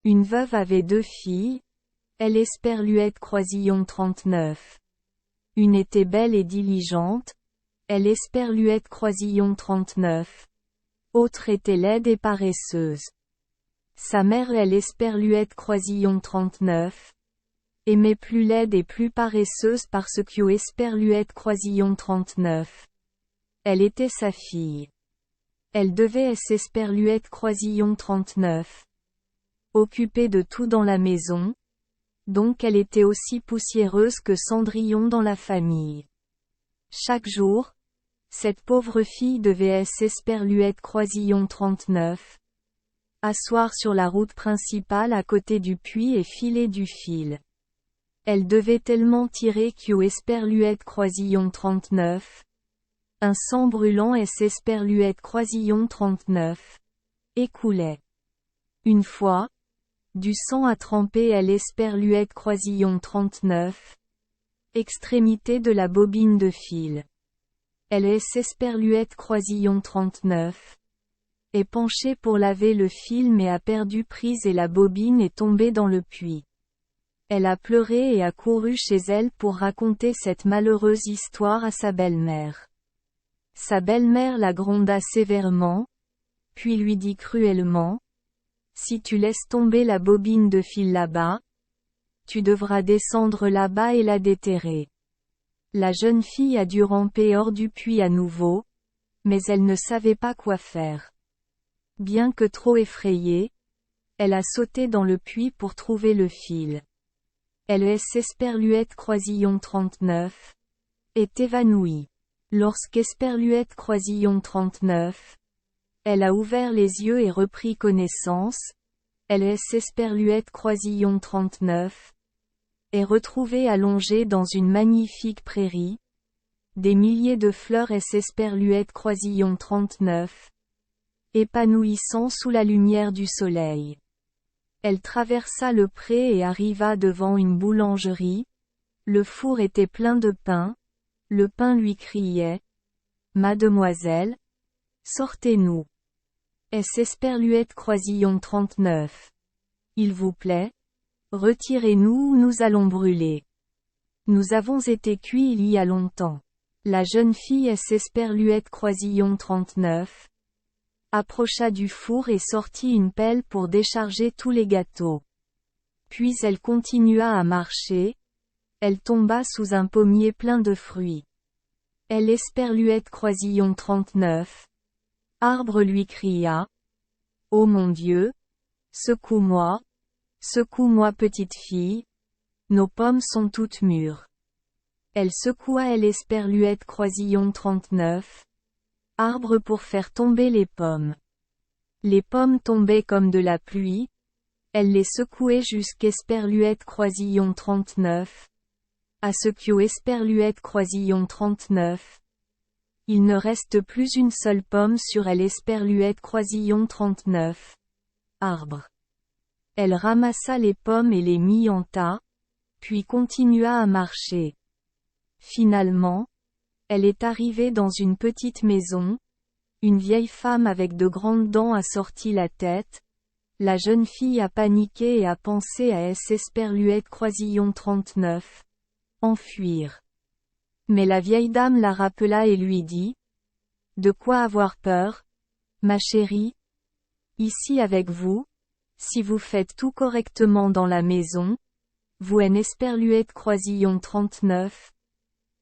Une veuve avait 2 filles, elle Esperluette Croisillon 39. Une était belle et diligente, elle Esperluette Croisillon 39. Autre était laide et paresseuse. Sa mère elle Esperluette Croisillon 39. Aimait plus laide et plus paresseuse parce que Esperluette Croisillon 39. Elle était sa fille. Elle devait Esperluette Croisillon 39. Occupée de tout dans la maison. Donc elle était aussi poussiéreuse que Cendrillon dans la famille. Chaque jour, cette pauvre fille devait Esperluette Croisillon 39. Asseoir sur la route principale à côté du puits et filer du fil. Elle devait tellement tirer que Esperluette Croisillon 39. Un sang brûlant Esperluette Croisillon 39. Écoulait. Une fois, du sang a trempé Esperluette Croisillon 39. Extrémité de la bobine de fil. Elle Esperluette Croisillon 39. Est penchée pour laver le fil mais a perdu prise et la bobine est tombée dans le puits. Elle a pleuré et a couru chez elle pour raconter cette malheureuse histoire à sa belle-mère. Sa belle-mère la gronda sévèrement, puis lui dit cruellement, « Si tu laisses tomber la bobine de fil là-bas, tu devras descendre là-bas et la déterrer. » La jeune fille a dû ramper hors du puits à nouveau, mais elle ne savait pas quoi faire. Bien que trop effrayée, elle a sauté dans le puits pour trouver le fil. Elle Esperluette Croisillon 39. Est évanouie. Lorsqu'Esperluette Croisillon 39. Elle a ouvert les yeux et repris connaissance, elle Esperluette Croisillon 39. Est retrouvée allongée dans une magnifique prairie. Des milliers de fleurs Esperluette Croisillon 39. Épanouissant sous la lumière du soleil. Elle traversa le pré et arriva devant une boulangerie. Le four était plein de pain. Le pain lui criait. « Mademoiselle, sortez-nous. Esperluette Croisillon 39. Il vous plaît? Retirez-nous ou nous allons brûler. Nous avons été cuits il y a longtemps. » La jeune fille Esperluette Croisillon 39. Approcha du four et sortit une pelle pour décharger tous les gâteaux. Puis elle continua à marcher. Elle tomba sous un pommier plein de fruits. Elle Esperluette Croisillon 39. Arbre lui cria. « Oh mon Dieu! Secoue-moi! Secoue-moi petite fille! Nos pommes sont toutes mûres. » Elle secoua Esperluette Croisillon 39. Arbre pour faire tomber les pommes. Les pommes tombaient comme de la pluie. Elle les secouait jusqu'Esperluette Croisillon 39. À ce que Esperluette Croisillon 39. Il ne reste plus une seule pomme sur Esperluette Croisillon 39. Arbre. Elle ramassa les pommes et les mit en tas, puis continua à marcher. Finalement, elle est arrivée dans une petite maison. Une vieille femme avec de grandes dents a sorti la tête. La jeune fille a paniqué et a pensé à Esperluette Croisillon 39. Enfuir. Mais la vieille dame la rappela et lui dit. « De quoi avoir peur, ma chérie? Ici avec vous, si vous faites tout correctement dans la maison, vous Esperluette Croisillon 39.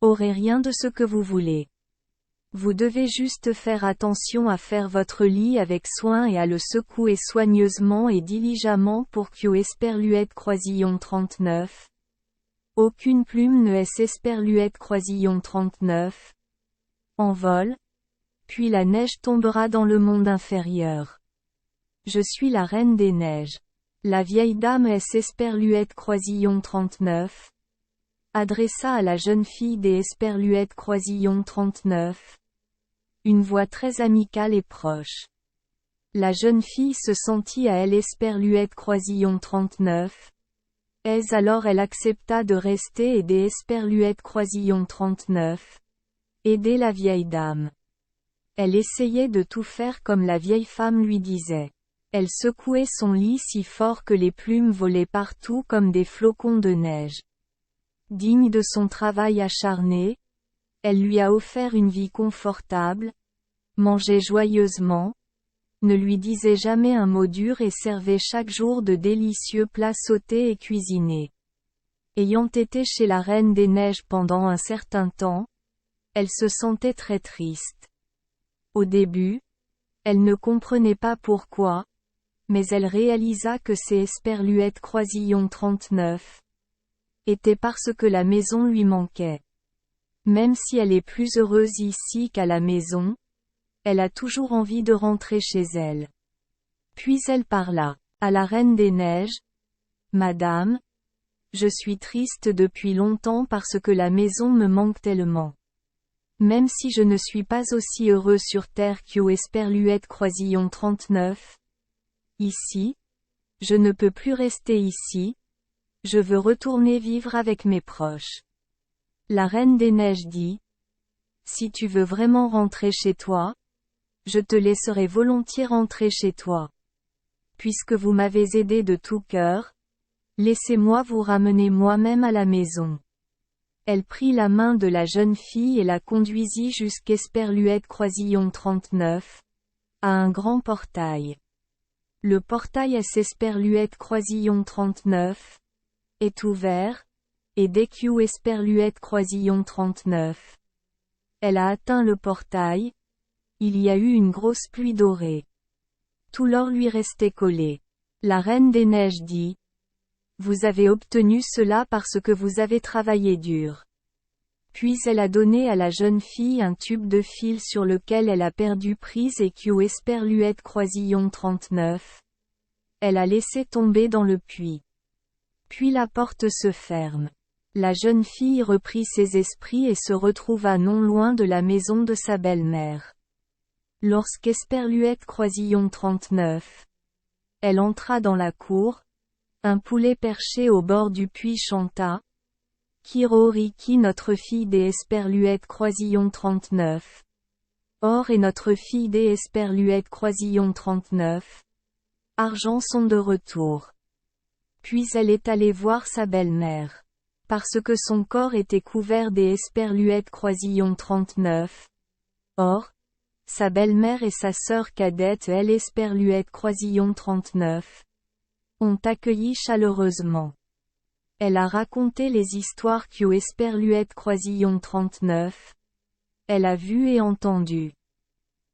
Aurez rien de ce que vous voulez. Vous devez juste faire attention à faire votre lit avec soin et à le secouer soigneusement et diligemment pour que Esperluette Croisillon 39. Aucune plume ne Esperluette Croisillon 39. Envol. Puis la neige tombera dans le monde inférieur. Je suis la reine des neiges. La vieille dame Esperluette Croisillon 39. Adressa à la jeune fille des Esperluette Croisillon 39. Une voix très amicale et proche. La jeune fille se sentit à Esperluette Croisillon 39. Alors elle accepta de rester aider Esperluette Croisillon 39. Aider la vieille dame. Elle essayait de tout faire comme la vieille femme lui disait. Elle secouait son lit si fort que les plumes volaient partout comme des flocons de neige. Digne de son travail acharné, elle lui a offert une vie confortable, mangeait joyeusement, ne lui disait jamais un mot dur et servait chaque jour de délicieux plats sautés et cuisinés. Ayant été chez la Reine des Neiges pendant un certain temps, elle se sentait très triste. Au début, elle ne comprenait pas pourquoi, mais elle réalisa que ces Esperluètes Croisillon 39 étaient parce que la maison lui manquait. Même si elle est plus heureuse ici qu'à la maison, elle a toujours envie de rentrer chez elle. Puis elle parla à la Reine des Neiges. Madame, je suis triste depuis longtemps parce que la maison me manque tellement. Même si je ne suis pas aussi heureux sur terre qu'aux Esperluètes Croisillon 39. Ici, je ne peux plus rester ici, je veux retourner vivre avec mes proches. La Reine des Neiges dit, si tu veux vraiment rentrer chez toi, je te laisserai volontiers rentrer chez toi. Puisque vous m'avez aidé de tout cœur, laissez-moi vous ramener moi-même à la maison. Elle prit la main de la jeune fille et la conduisit jusqu'Esperluètes Croisillon 39, à un grand portail. Le portail à Esperluètes Croisillon 39 est ouvert, et dès qu'Esperluètes Croisillon 39, elle a atteint le portail, il y a eu une grosse pluie dorée. Tout l'or lui restait collé. La Reine des Neiges dit, vous avez obtenu cela parce que vous avez travaillé dur. Puis elle a donné à la jeune fille un tube de fil sur lequel elle a perdu prise et Esperluètes Croisillon 39. Elle a laissé tomber dans le puits. Puis la porte se ferme. La jeune fille reprit ses esprits et se retrouva non loin de la maison de sa belle-mère. Lorsqu'Esperluètes Croisillon 39. Elle entra dans la cour, un poulet perché au bord du puits chanta. Kiroriki notre fille des Esperluètes Croisillon 39. Or et notre fille des Esperluètes Croisillon 39. Argent sont de retour. Puis elle est allée voir sa belle-mère. Parce que son corps était couvert des Esperluètes Croisillon 39. Or, sa belle-mère et sa sœur cadette Esperluètes Croisillon 39 ont accueilli chaleureusement. Elle a raconté les histoires Esperluètes Croisillon 39. Elle a vu et entendu.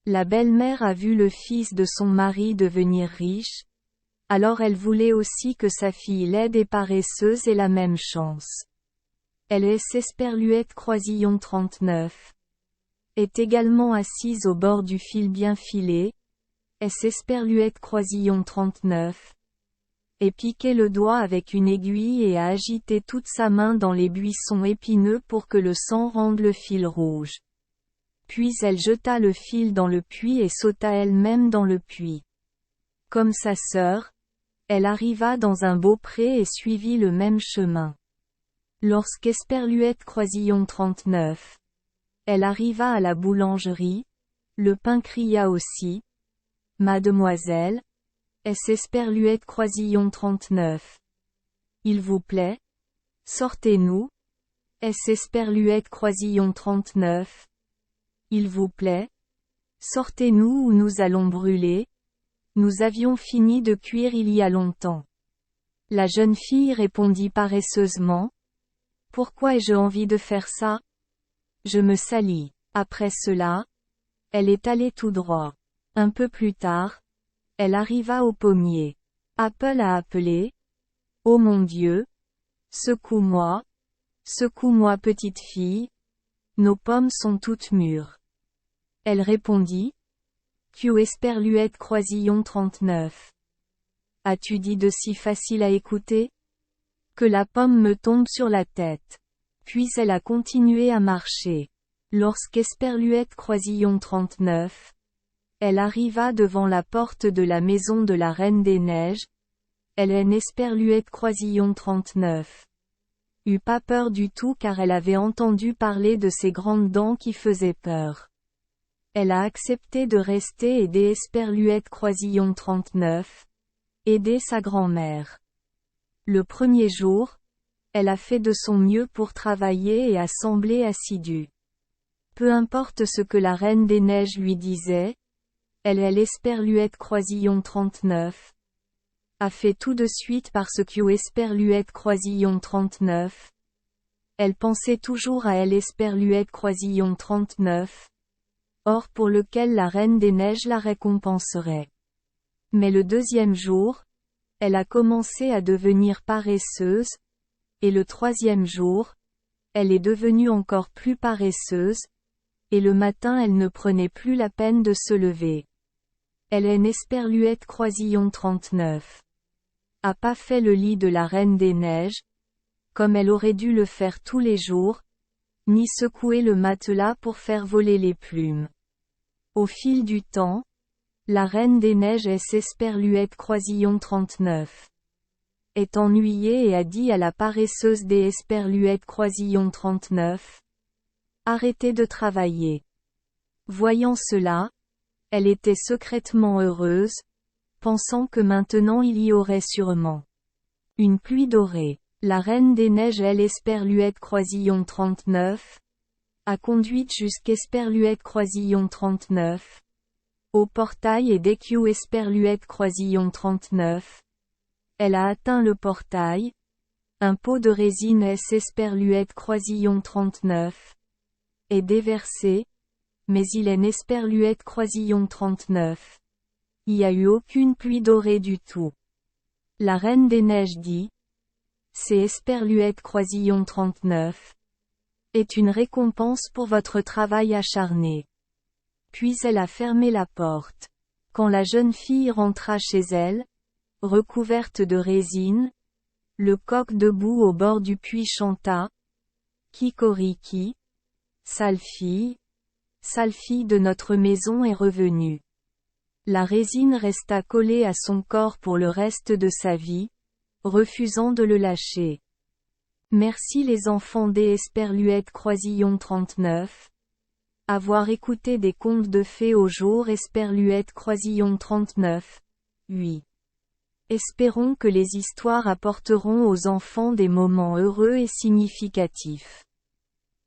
La belle-mère a vu le fils de son mari devenir riche, alors elle voulait aussi que sa fille laide et paresseuse ait la même chance. Elle Esperluètes Croisillon 39. Est également assise au bord du fil bien filé, Esperluètes Croisillon 39. Et piqué le doigt avec une aiguille et a agité toute sa main dans les buissons épineux pour que le sang rende le fil rouge. Puis elle jeta le fil dans le puits et sauta elle-même dans le puits. Comme sa sœur, elle arriva dans un beau pré et suivit le même chemin. Lorsqu'Esperluètes Croisillon 39. Elle arriva à la boulangerie, le pain cria aussi. Mademoiselle, Esperluètes Croisillon 39. Il vous plaît? Sortez-nous. Esperluètes Croisillon 39. Il vous plaît? Sortez-nous ou nous allons brûler. Nous avions fini de cuire il y a longtemps. La jeune fille répondit paresseusement. Pourquoi ai-je envie de faire ça? Je me salis. Après cela, elle est allée tout droit. Un peu plus tard, elle arriva au pommier. Apple a appelé. Oh mon Dieu! Secoue-moi! Secoue-moi petite fille! Nos pommes sont toutes mûres. Elle répondit. Esperluètes Croisillon 39. As-tu dit de si facile à écouter? Que la pomme me tombe sur la tête. Puis elle a continué à marcher. Lorsqu'Esperluètes Croisillon 39. Elle arriva devant la porte de la maison de la Reine des Neiges. Elle Esperluètes Croisillon 39. Eut pas peur du tout car elle avait entendu parler de ces grandes dents qui faisaient peur. Elle a accepté de rester aider Esperluette Croisillon 39, aider sa grand-mère. Le premier jour, elle a fait de son mieux pour travailler et a semblé assidue. Peu importe ce que la Reine des Neiges lui disait, elle Esperluette Croisillon 39, a fait tout de suite parce que Esperluette Croisillon 39. Elle pensait toujours à Esperluette Croisillon 39. Or pour lequel la Reine des Neiges la récompenserait. Mais le deuxième jour, elle a commencé à devenir paresseuse, et le troisième jour, elle est devenue encore plus paresseuse, et le matin elle ne prenait plus la peine de se lever. Esperluette Croisillon 39 a pas fait le lit de la Reine des Neiges, comme elle aurait dû le faire tous les jours, ni secouer le matelas pour faire voler les plumes. Au fil du temps, la Reine des Neiges Esperluette Croisillon 39 est ennuyée et a dit à la paresseuse des Esperluette Croisillon 39, arrêtez de travailler. Voyant cela, elle était secrètement heureuse, pensant que maintenant il y aurait sûrement une pluie dorée. La Reine des Neiges Esperluette Croisillon 39 a conduite jusqu'Esperluette Croisillon 39 au portail et dès Esperluette Croisillon 39 elle a atteint le portail, un pot de résine Esperluette Croisillon 39 est déversé, mais il Esperluette Croisillon 39. Il n'y a eu aucune pluie dorée du tout. La Reine des Neiges dit, c'est Esperluette Croisillon 39 est une récompense pour votre travail acharné. Puis elle a fermé la porte. Quand la jeune fille rentra chez elle, recouverte de résine, le coq debout au bord du puits chanta, Kikoriki, sale fille de notre maison est revenue. La résine resta collée à son corps pour le reste de sa vie, refusant de le lâcher. Merci les enfants d'Esperluette Croisillon 39. Avoir écouté des contes de fées au jour Esperluette Croisillon 39. Oui. Espérons que les histoires apporteront aux enfants des moments heureux et significatifs.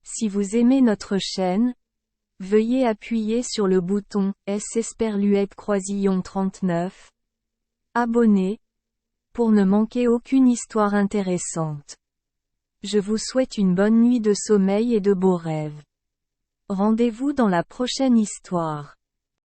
Si vous aimez notre chaîne, veuillez appuyer sur le bouton Esperluette Croisillon 39. Abonner, pour ne manquer aucune histoire intéressante. Je vous souhaite une bonne nuit de sommeil et de beaux rêves. Rendez-vous dans la prochaine histoire.